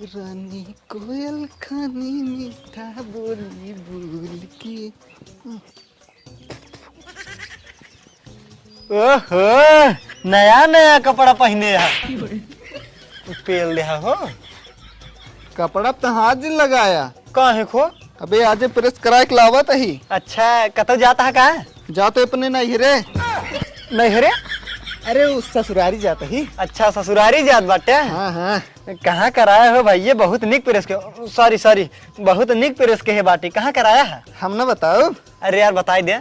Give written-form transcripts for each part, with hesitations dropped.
रानी कोयल खानी मीठा बोली बोल के। ओहो, नया नया कपड़ा पहने है। पेल लिया हो कपड़ा तो हाथ दिन लगाया। कहाँ खो? अबे आज प्रेस करा के लावत ही। अच्छा कतो जाता है का? जाते अपने नहीं रे। नहीं रे? अरे उस ससुरारी जाता ही। अच्छा ससुरारी जात बाटे। हाँ हाँ। कहाँ कराया हो भाई? ये बहुत निक प्रेस के, सॉरी बहुत निक प्रेस के है बाटी। कहाँ कराया है? हम ना बताओ। अरे यार बताई दे।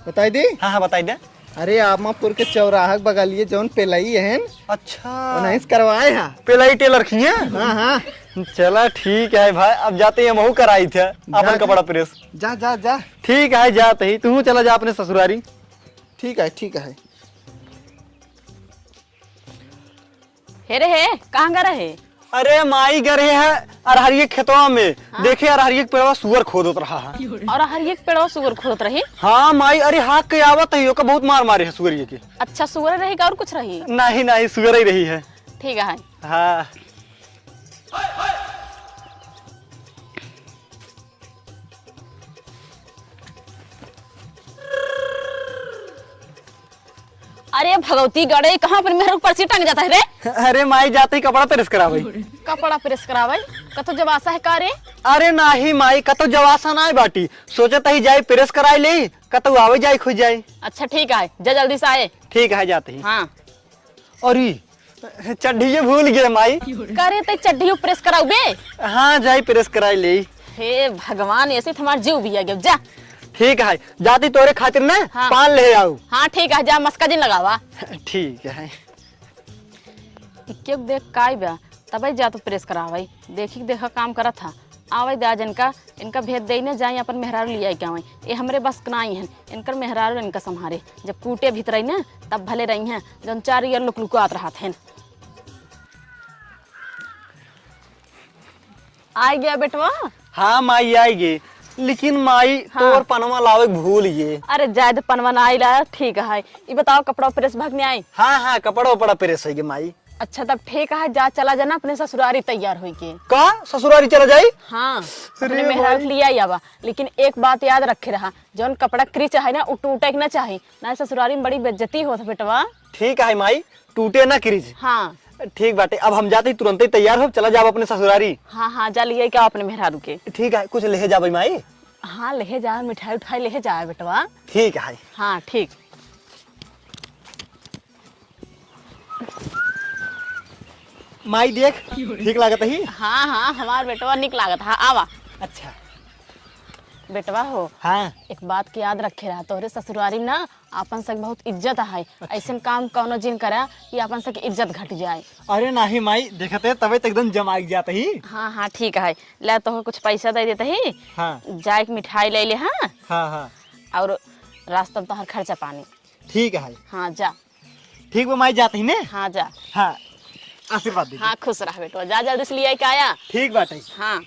बताई दी। हाँ बताई दे। अरे आमापुर के चौराहा बगलिए जौन पेलाई है अच्छा नहीं करवाए है। पेलाई टेलर खिए। हाँ हाँ। चला ठीक है भाई, अब जाते हैं महू कराई थे अपन कपड़ा प्रेस। जा जा जा। ठीक है जाते ही, तू चला जा अपने ससुरारी। ठीक है ठीक है। हे रे हे कहाँ गए रहे? अरे माई गरे है अरहरिये खेतवा में। हाँ? देखे अरहरिये पेड़वा सुअर खोदत रहा है। और हर एक पेड़वा सुअर खोदत रही? हाँ माई, अरे हाथ के आवत है ओका बहुत मार मारे है सुअरिये के। अच्छा सुअर रहेगा और कुछ रही? नहीं सुअर ही रही है। ठीक है। हाँ अरे भगवती गड़े कहाँ पर मेरे ऊपर से टंग जाता है रे? अरे माई जाते ही कपड़ा प्रेस करावे। कपड़ा प्रेस करावे कतो जब आशा है का रे? अरे नाही माई, कतो जवासा ना बाटी, सोचत ही जाई प्रेस कराई ले, कतो आवे जाई खुद जाई। अच्छा ठीक है, जा जल्दी से आए। ठीक है जाते ही। हाँ अरे चड्ढी भूल गए माई। करे ते चड्ढी प्रेस कराऊ बे। हाँ जाई प्रेस कराई ले। हे भगवान, ऐसे हमारा जीव भी आ गया। जा ठीक है जाती तोरे खातिर ना। हाँ। पान ले आऊ। हाँ ठीक है, जा मस्का दिन लगावा। ठीक है। क्यों देख काय बा तब जा तो प्रेस करावे। देखी देखा काम करा था आवे दे आज इनका भेद दे न जाए अपन मेहरारू लिया क्या वही। ये हमरे बस नहीं है, इनकर मेहरारू इनका संहारे। जब कूटे भीतर रही ना तब भले रही हैं, जब 4 ईयर लुक आत रहा थे। आ गया बेटवा। हाँ माई आएगी, लेकिन माई हाँ। तोर पनवा लावे भूल गए। अरे जायद पनवन आई ला। ठीक है, ये बताओ कपड़ा प्रेस भगने आई? हाँ कपड़ा उपड़ा प्रेस है माई। अच्छा तब ठीक है, जा चला जाना अपने ससुरारी तैयार हुई के। का ससुरारी चला जाई? हाँ अपने मेहरारू लिया ही आवा, लेकिन एक बात याद रखे रहा, जौन कपड़ा क्रीच है ना टूटे ना चाहिए, ना ससुरारी में बड़ी बेइज्जती होता बेटवा। ठीक है माई, टूटे ना क्रीज। हाँ ठीक बाटे, अब हम जाते ही तुरंत ही तैयार हो, चला जाओ अपने ससुरारी। हाँ जा लिए क्या अपने मेहरारू के? ठीक है, कुछ ले जा माई। हाँ ले जा, मिठाई उठाई ले जा बेटवा। ठीक है। हाँ ठीक। माई देख ठीक लागत ही। हाँ हमार बेटवा निक लागत। हाँ आवा। अच्छा बेटवा हो, हाँ एक बात के याद रखे रहा, तोहरे ससुरारी ना अपन से बहुत इज्जत है। अच्छा। ऐसे काम कौनो जिन करा कि अपन से इज्जत घट जाए। अरे नहीं माई, देखते तबे तो एकदम जमाई जाता ही। हाँ ठीक है, ले तो कुछ पैसा दे देते ही। हाँ जाए मिठाई ले ले। हाँ हाँ और रास्ता में तोहर खर्चा पानी। ठीक है। हाँ जा। ठीक वो माई जाते ही ने। हाँ जा। हाँ आशीर्वाद दे। हाँ खुश रह बेटवा, जा जल्दी से लिए आया। ठीक बाटे। हाँ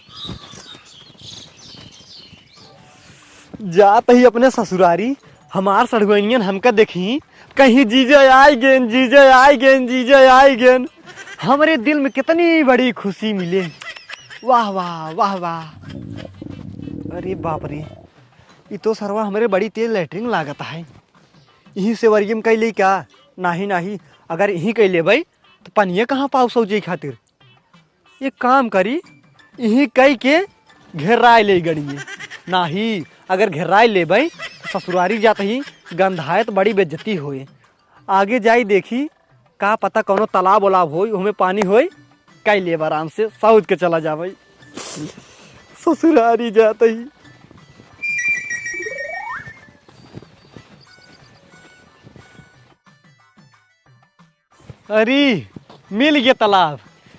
जात ही अपने ससुरारी, हमार सड़गोनियन हमका देखी कहीं जीजे आई गेन, जीजे आई गेन, जीजे आई गेन। हमारे दिल में कितनी बड़ी खुशी मिले। वाह वाह वाह वाह। अरे बाप रे, ये तो सरवा हमारे बड़ी तेज लैटरिन लागत है। यहीं से वर्गीम कैले क्या? नहीं अगर यहीं कैले भाई तो पनिया कहाँ पाऊ सौजे खातिर। ये काम करी यहीं कई के घेराए ले गड़िए। नहीं अगर घेराए ले भाई तो ससुरारी जाते ही गंधायत बड़ी बेइज्जती होए। आगे जाई देखी का पता कौनो तालाब उलाब हो, उसमें पानी होए, कई ले आराम से साउथ के चला जा भाई। ससुरारी जाते ही अरे मिल गया तालाब।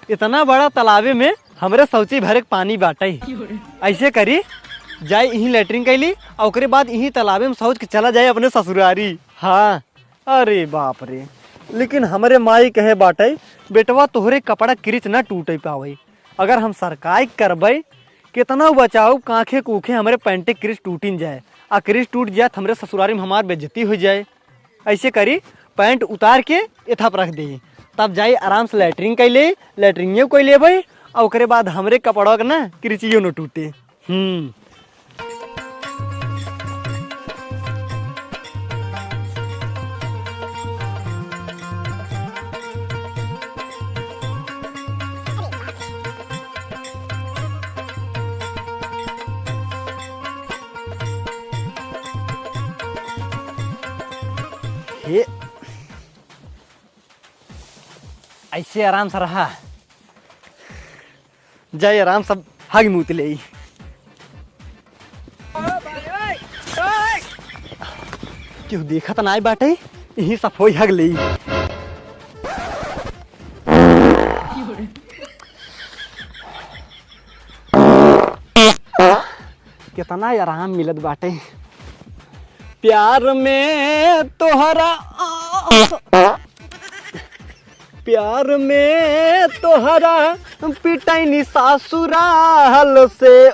इतना बड़ा तालाबे में हमरे शौची भरे पानी बाटे। ऐसे करी जाए यहीं लेटरिन कैली और ओकरे बाद यहीं तालाबे में शौच के चला जाए अपने ससुरारी। हाँ अरे बाप रे, लेकिन हमारे माई कहे बाटे बेटवा तोहरे कपड़ा क्रीच ना टूटे पावे। अगर हम सरकाई करबे कितना बचाओ, कांखे कूखे हमारे पैंटे क्रीच टूटिन जाए, आ क्रीच टूट जाए तो हमारे ससुरारी में हमार बेइज्जती हो जाए। ऐसे करी पैंट उतार के एथा पर रख दे, तब जाई आराम से लेटरिन कैले, लेटरिन कोई ले भाई और ओकरे बाद हमरे कपड़वा के ना किरचियो न टूटे। हे ऐसे आराम से रहा जाए, आराम सब हग मुँह ले। क्यों देखा तो ना बाटे, यही सब हो हग ले। कितना आराम मिलत बाटे। प्यार में तोहरा प्यार में तोहरा पिटैनी सासुराल से,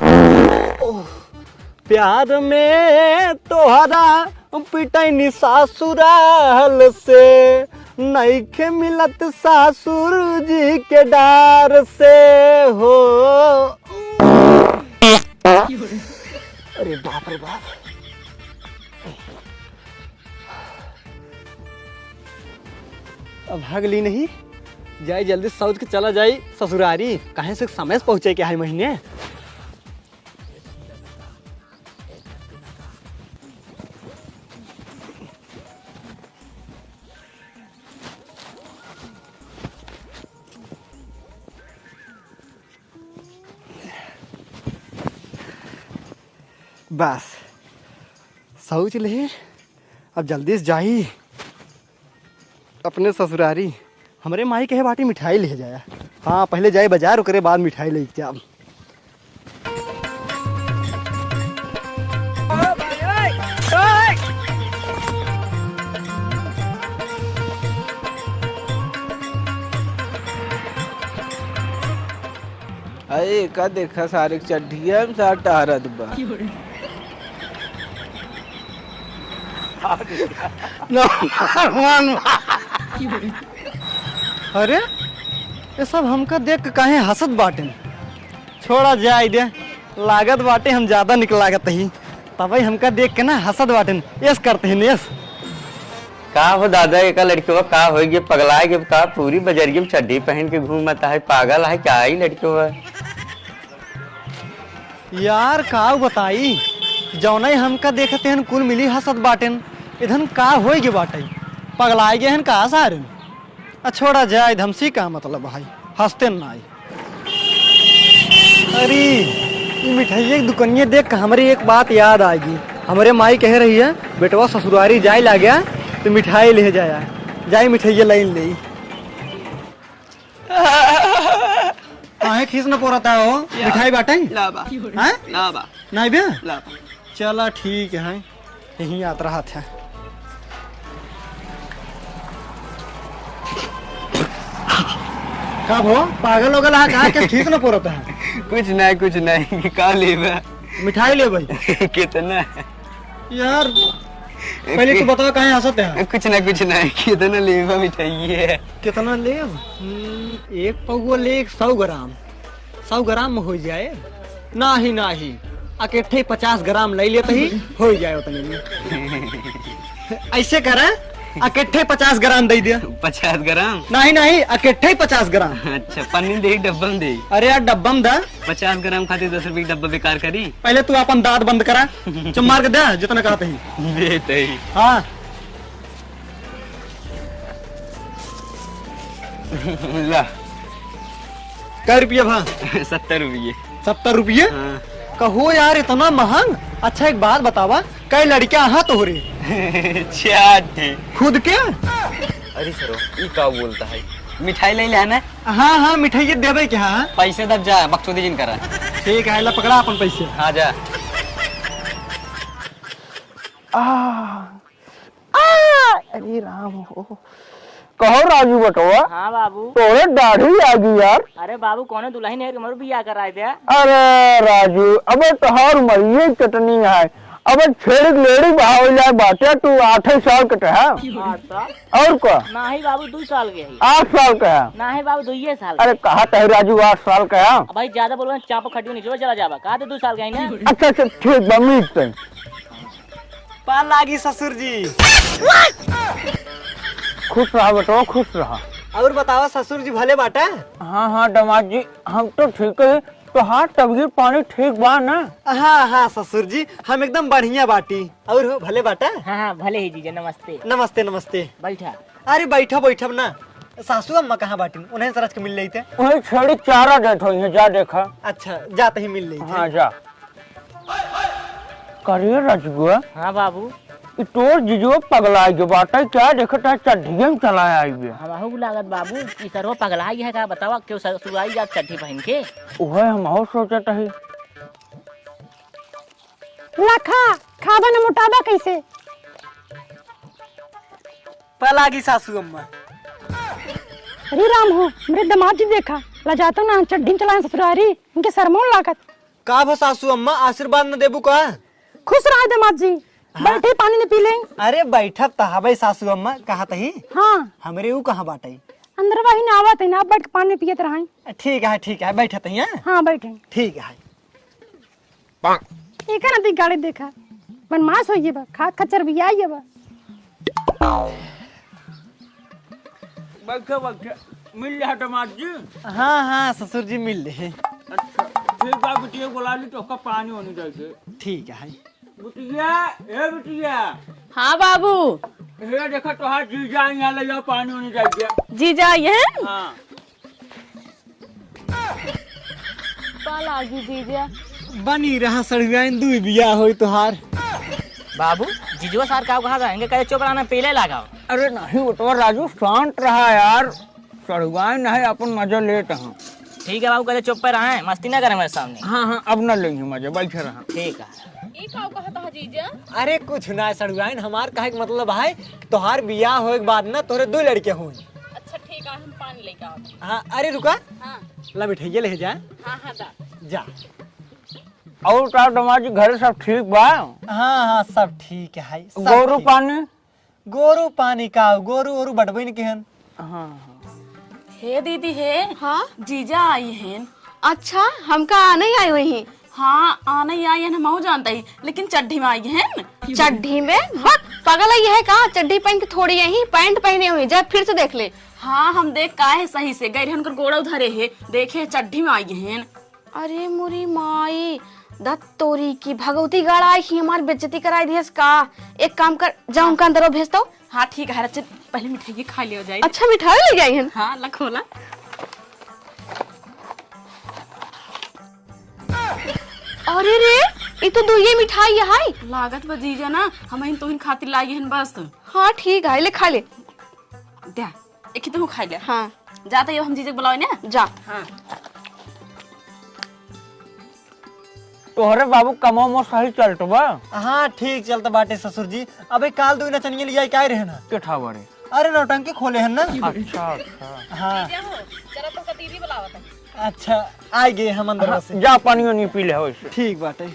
प्यार में तोहरा पिटैनी सासुराल से, नइखे मिलत सासुर जी के डार से हो। अरे बाप रे बाप, अब भागली नहीं जाए, जल्दी सोच के चला जाए ससुरारी। कहीं से समय से पहुंचे क्या है महीने। बस सोच ले, अब जल्दी से जाई अपने ससुरारी। हमरे माई कहे बाटी मिठाई ले जाया। हाँ पहले जाए बाजार, ओकरे बाद मिठाई ले के आब। अरे का देखा सारे चड्ढिया में सार टहरत बा। अरे ये सब हमका देख के काहे हंसत बाटे। छोड़ा जाए दे, लागत बाटे हम ज्यादा निकल लागत ही, तब हमका देख के ना हंसत बाटे। यस करते हैं यस। का हो दादा, एक लड़कियों का हो गया पगला के का पूरी बजरिया में चड्डी पहन के घूमता है, पागल है क्या ही लड़कियों। यार का बताई, जौना हमका देखते हैं कुल मिली हंसत बाटे। इधन का हो गए बाटे, पगलाए गए हैं कहा सारे। छोड़ा जाए धमसी का मतलब भाई, हंसते ना। अरे ये मिठाई की दुकानिया देख के हमारी एक बात याद आएगी। हमारे माई कह रही है बेटवा ससुरारी जाए ला गया तो मिठाई ले जाया, जाए मिठाई लाइन ले। काहे खीस न पोरता हो, मिठाई बाटे लाबा हैं लाबा नहीं बे। लाबा चला ठीक है, यहीं आता रहा था। कब हो पागल हो गया कहा के ठीक न पोरता है। कुछ नहीं का लेबा मिठाई ले भाई। कितना यार पहले तो बताओ कहीं हंसत है। कुछ नहीं कितना लेबा मिठाई है। कितना ले? एक पौवा ले 100 ग्राम। 100 ग्राम में हो जाए। नहीं अकेठे 50 ग्राम ले लेते ही हो जाए उतने में। ऐसे करे अकेठे 50 ग्राम दे दिया। 50 ग्राम? नहीं अकेठे 50 ग्राम। अच्छा पन्नी दे डब्बा में दे। अरे यार डब्बा में दा। 50 ग्राम खातिर 10 रुपए डब्बा बेकार करी। पहले तू अपन दांत बंद करा, चुम मार के दे जितना कहते ही। देते ही। हाँ ला क्या रुपया भा? 70 रुपये। 70 रुपये? हाँ। कहो यार इतना महंग। अच्छा एक बात बतावा, कई लड़कियां हाँ तो हो रही खुद के? अरे सरो ये का बोलता है, मिठाई ले लेना। हाँ मिठाई देवे क्या? पैसे दब जा बकचोदी जिन करा। ठीक है ला पकड़ा अपन पैसे। हाँ जा। अरे राम हो। कहो राजू बटवा। हाँ बाबू। तोरे दाढ़ी आ गई यार। अरे बाबू कौन दुल्हन है मरु बिया कर रहे थे। अरे राजू अबे तोहर मरिए चटनी है, अब छेड़ लेडी भाव जाए बाटे तू 8 साल के है 8 साल और का ना ही बाबू 2 साल के है 8 साल का है। ना ही बाबू 2 साल अरे कहा है राजू 8 साल का है। भाई ज्यादा बोल रहे चाप खटियो नहीं चला जावा कहा तो 2 साल का है ना। अच्छा अच्छा ठीक बमीज पे पाल लागी ससुर जी। खुश रहा बेटो खुश रहा। और बताओ ससुर जी भले बाटा। हाँ हाँ दामाद जी हम तो ठीक है। तो हाँ तबीयत पानी ठीक बा ना। हाँ हाँ ससुर जी हम एकदम बढ़िया बाटी। और हो भले बाटा। हाँ हाँ भले ही जीजा नमस्ते। नमस्ते नमस्ते। बैठा अरे बैठा बैठा ना। सासू अम्मा कहाँ बाटी उन्हें सरस के मिल रही थे। वही छेड़ी चारा देत हो जा देखा। अच्छा जाते ही मिल रही थी। हाँ जा करिए राजगुआ। हाँ बाबू तोर जीजो पगला के बाटा क्या देखता चढ़िया में चलाया आई बे। हमहू लागत बाबू ई सरवा पगलाई है का बतावा क्यों सुगाई जात चड्ढी पहन के। ओहे हम और सोचत है लखा खाबा न मोटाबा कैसे। पाल लागी सासू अम्मा। अरे राम हो मेरे दामाद जी देखा लजातो ना चड्ढी में चलाए ससुरारी इनके सरमोन लागत। का भो सासू अम्मा आशीर्वाद न देबू का। खुश रहा दामाद जी। बैठे पानी न पी लें। अरे बैठा तहाबे सासू अम्मा कहा तही। हाँ हमरे ऊ कहाँ बाटाई। अंदर वही ना आवत है ना आप बैठ के पानी पियत रहा। ठीक है बैठा तही। हाँ बैठे ठीक है। एक ना दी गाड़ी देखा मन मास होइए बा खाद खच्चर भी आइए बा। बैठे बैठे मिल रहा दामाद जी। हाँ हाँ ससुर जी मिल रहे। अच्छा ठीक बा बिटिया बुला ली तो उसका पानी होनी चाहिए। ठीक है। बिटिया ए बिटिया हाँ बाबू ये देखा तो हाथ जीजा यहाँ ले जाओ पानी होनी चाहिए। जीजा ये है। हाँ पाल लागी जीजा। बनी रहा सड़ुआइन दू बिया होई तोहार। बाबू जीजुआ सार का कहा रहेंगे कहे चुप रहना पीले लगाओ। अरे नहीं उतवा राजू शांत रहा यार चढ़ुआई नहीं अपन मजा लेते हैं। ठीक है बाबू कहे चुप पे रहे मस्ती ना करे मेरे सामने। हाँ हाँ अब न लेंगे मजा बैठे रहा। ठीक है अरे कुछ ना सड़ुआइन हमार कहे के मतलब है तोहार बिया होए के बाद ना तोरे 2 लड़के हुए। अच्छा ठीक है हम पानी लेके आओ। हाँ अरे रुका। हाँ ला मिठाइया ले जा। हाँ हाँ दा। जा। और तार दामाद जी घर सब ठीक बा। हाँ हाँ सब ठीक है। सब गोरू ठीक। पानी। गोरू पानी का गोरू और बटबई ने केहन। हाँ हे दीदी हे। हाँ जीजा आई हैं। अच्छा हमका आने ही आई हुई हैं। हाँ आने ही आई है हम जानता ही लेकिन चड्ढी में आई हैं। चड्ढी में बक पगल ये है कहा चड्ढी पहन के थोड़ी यही पैंट पहने हुई जब फिर से देख ले। हाँ हम देख का है सही से गए उनकर गोड़ा उधरे है देखे चड्ढी में आई हैं। अरे मुरी माई दत्त तोरी की भगवती गाड़ा आई ही हमारी बेइज्जती कराई दी का। एक काम कर जाओ उनका अंदर भेज दो। हाँ ठीक है अच्छा पहले मिठाई खा लियो जाए। अच्छा मिठाई ले गई हैं। हाँ ला खोला। अरे रे ये तो दो ये मिठाई है। लागत बजीजा ना हम इन तो खातिर लाई हैं बस। हाँ ठीक है ले खा ले। दे एक ही तो खा ले। हाँ जाता ये हम जीजा बुलाओ ना। जा। हाँ तोहरे बाबू कमो मो सही चलत बा। हाँ ठीक चलता बाटे ससुर जी। अबे काल 2 नचनिया लिया क्या रहे ना। के था बारे। अरे नौटंकी खोले हैं ना। अच्छा अच्छा हाँ चलो तो कतीरी बुलावत है। अच्छा आ गए हम अंदर से। जा पानी नहीं पी ले वैसे। ठीक बाटे।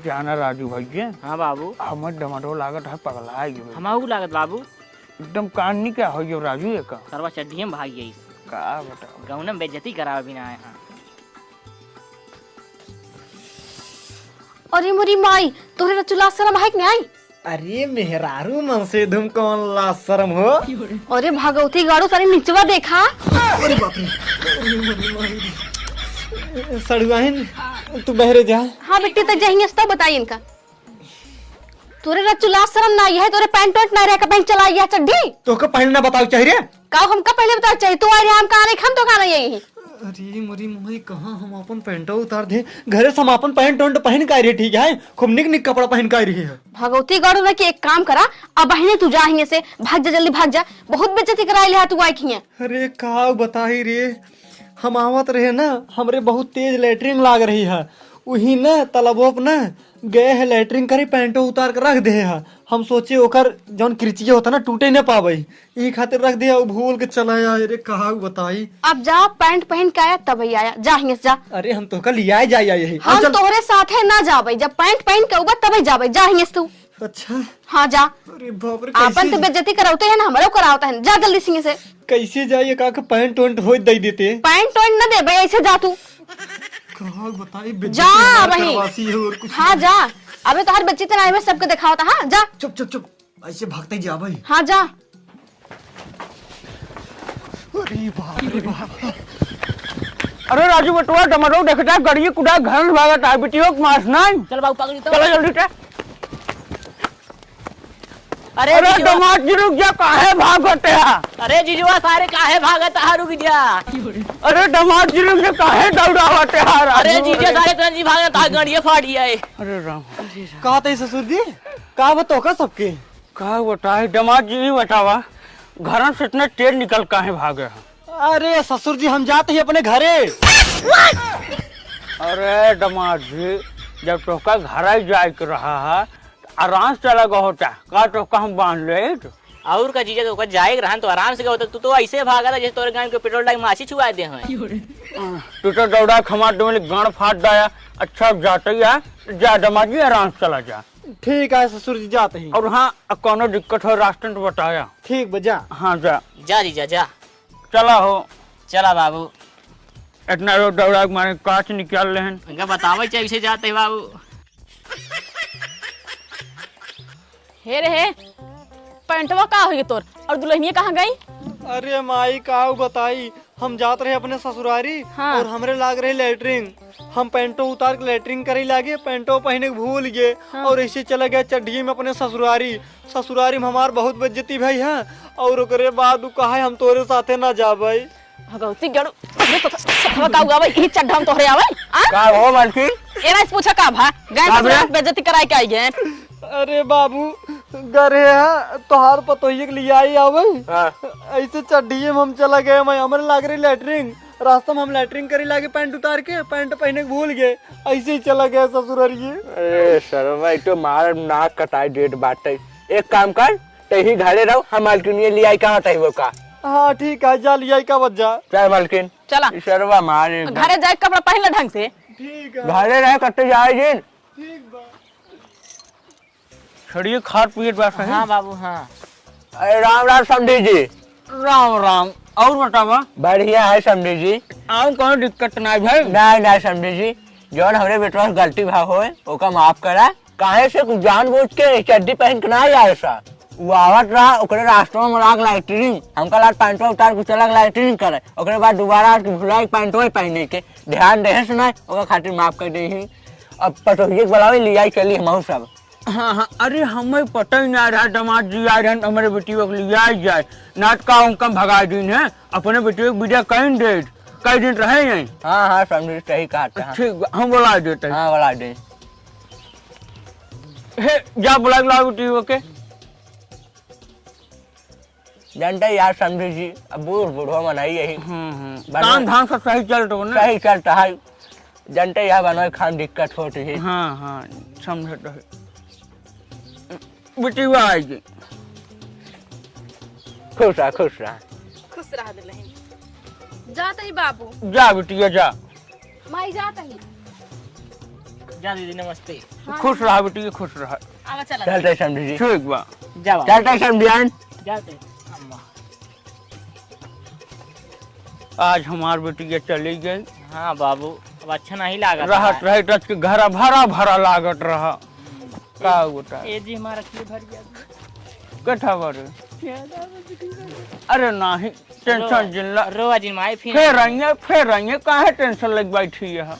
जाना राजू भैया। हाँ बाबू हमर डमाडो लागत है पगला आई गए हमहू लागत बाबू एकदम कान नहीं क्या हो गयो राजू ये का। सरवा चड्ढी में भाग गई का बताओ गाँव में बेइज्जती करावे बिना आए हैं। अरे मुरी माई तोरे रचुला शर्म है कि नहीं आई। अरे मेहरारू मन से धुम कौन ला शर्म हो। अरे भगवती गाड़ो सारी निचवा देखा। अरे बाप रे सड़ुआइन तू बहरे जा। हाँ बेटी तक जाएंगे तो बताइए इनका। तोरे रचुला शर्म ना है तोरे पैंट वैंट ना रह का पहन चला गया चड्ढी। तो का पहनना बताओ चाहिए। का हमका पहले बताओ चाहिए तू आ रहे हम कहां नहीं हम तो कहां यही। अरे मोरी मोई कहाँ हम अपन पैंट उतार दे घरे से हम अपन पैंट वैंट पहन का रही। ठीक है खूब निक निक कपड़ा पहन का रही है। भगवती गाड़ो ना कि एक काम करा अब बहने तू जा हिंगे से भाग जा जल्दी भाग जा बहुत बेइज्जती कराई ले तू आई खिए। अरे का बताही रे हम आवत रहे ना हमरे बहुत तेज लेटरिन लाग रही है वही ना तालाबो पर ना गए है लैटरिन करे पैंटो उतार कर रख दे है। हम सोचे ओकर जौन किरचिया होता ना टूटे न पावे ई खातिर रख दिया भूल के चला आया। अरे कहा बताई अब जा पैंट पहन के आया तब ही आया, जा हिंगे से जा। अरे हम तो कल लिया जाए यही हम तोहरे साथ है ना जाबे, जब पैंट पहन के उबा तब ही जाबे, जा हिंगे से तू। अच्छा हाँ जा, अरे बाप रे आपन तो बेइज्जती करावते है ना हमारे करावता है, जा जल्दी सिंह से। कैसे जाइए का पैंट वैंट हो दे देते पैंट वैंट न दे भाई, ऐसे जा तू। कहा बताई जा वही, हाँ जा। अबे तो हर बच्ची तेरा में सबको दिखावता। हाँ जा, चुप चुप चुप ऐसे भागते जा भाई। हाँ जा। अरे बाप रे बाप। अरे राजू बटुआ टमाटो देखता गड़िए कुड़ा घर भागत है बेटियों के मास नहीं। चल बाबू पकड़ी तो। चलो जल्दी से। अरे अरे जीजुआ, टमाटर रुक जा काहे भागते है। अरे जीजुआ सारे काहे भागत है, रुक जा। अरे टमाटर रुक जा काहे दौड़ावते है। अरे जीजा सारे तरह जी भागत है, गाड़ियां फाड़ी है। अरे राम कहा था ससुर जी कहा बताओ का सबके कहा बताए टमाटर जी नहीं बतावा घर से इतने तेज निकल काहे भागे हैं। अरे ससुर जी हम जाते हैं अपने घरे। अरे टमाटर जी जब टोका घर ही जाए के रहा है आराम से चला होता का टोका हम बांध ले। और का जीजा तो जाएगा रहन तो आराम से होता, तू तो ऐसे भागा था जैसे तोरे गांव के पेट्रोल टाइम माछी छुआ दे हैं। तू तो दौड़ा खमा तो मेरे गांड फाट दाया। अच्छा जाते ही है जा टमाटर जी आराम से चला जा। ठीक है ससुर जी जाते हैं। और हाँ कोनो दिक्कत हो रास्ते तो बताया। ठीक बजा। हाँ जा जा जीजा जा। चला हो चला बाबू, इतना रोड दौड़ा के मारे कांच निकाल रहे हैं। इनका बतावे चाहिए से जाते हैं बाबू। हे रे पैंटवा का होगी तोर, और दुल्हनिया कहाँ गई? अरे माई का बताई हम जात रहे अपने ससुरारी। हाँ। और हमरे लाग रहे लैटरिन। हम पैंटो उतार के लैटरिन करे लागे पैंटो पहने के भूल गए। हाँ। और ऐसे चला गया चड्ढी में अपने ससुरारी। ससुरारी में हमार बहुत बेइज्जती भाई है। और ओकरे बाद कहा हम तोरे साथे ना जाबे। भगवती गड़ू सखवा का हुआ भाई, ई चड्ढा हम तोहरे आवे आ? का हो मालकिन एना से पूछा का भा गाय से बेइज्जती कराई के आई गए। अरे बाबू गरे है तोहार पतोहिए के लिए आई आवे। ऐसे चड्ढी में हम चला गए। मैं हमारे लाग रही लैटरिन। रास्ता में हम लैटरिन करे लागे पैंट उतार के पैंट पहने के भूल गए। ऐसे ही चला गया ससुरारी। अरे शर्मा तो मार नाक कटाई डेट बाटे। एक काम कर तही घरे रहो हम मालकिन ये ले आई का हटाई वो का। हाँ ठीक है जा लिया का बजा। चल मालकिन चला शर्मा मारे घरे जाए कपड़ा पहन ले ढंग से। ठीक है घरे रहे कट्टे जाए जिन ठीक बा। छड़िए खाट पिए बस है। हाँ बाबू हाँ। अरे राम राम समझी जी। राम राम और बतावा। बढ़िया है समझी जी। और कोनो दिक्कत नहीं भाई। नहीं नहीं समझी जी जौन हमरे बेटवा से गलती भा होए ओका माफ करा। काहे से कुछ जानबूझ के चड्डी पहन के ना आया सा। वो आवत रहा ओकरे रास्ते में लाग लाइटरिंग हमका लाट पैंटवा उतार के चला लाइटरिंग करे। ओकरे बाद दोबारा भुलाई पैंटवा पहने के ध्यान देहे से नहीं ओका खातिर माफ कर दे। अब पटोहिए बुलावे लिया चली हम सब। हाँ हाँ अरे हमें पता ही नहीं रहा दामाद जी आ रहे हमारे बेटियों को लिया जाए नाटका उनका भगा दिन है अपने बेटियों को विदा कहीं दे कई दिन रहे यहीं। हाँ हाँ समझ सही कहा। ठीक हम बुला देते। हाँ बुला दे। जा बुला बेटियों के जानते यार समझे जी अब बूढ़ो मनाई यही। काम धाम सब सही चलता है सही चलता है। जानते यार बनवाए खान दिक्कत होती है। हाँ हाँ समझते है बेटी वो आएगी। खुश रहा खुश रहा। खुश रहा दुल्हन। जाता ही बाबू। जा बेटिया जा। माई जाता ही। जा दीदी नमस्ते। खुश रहा बेटी खुश रहा। आवा चला चलते समझी जी। ठीक बा जा बाबू चलते समझियान। जाते अम्मा। आज हमार बेटिया चली गई। हाँ बाबू अब अच्छा नहीं लगा रहत रहे टच के घर भरा भरा लागत रहा। का होता ए जी हमारा की भर गया। कथा बारे अरे नहीं टेंशन जिल्ला रोआ जी माई फिर फिर आइए काहे टेंशन लग बैठी है।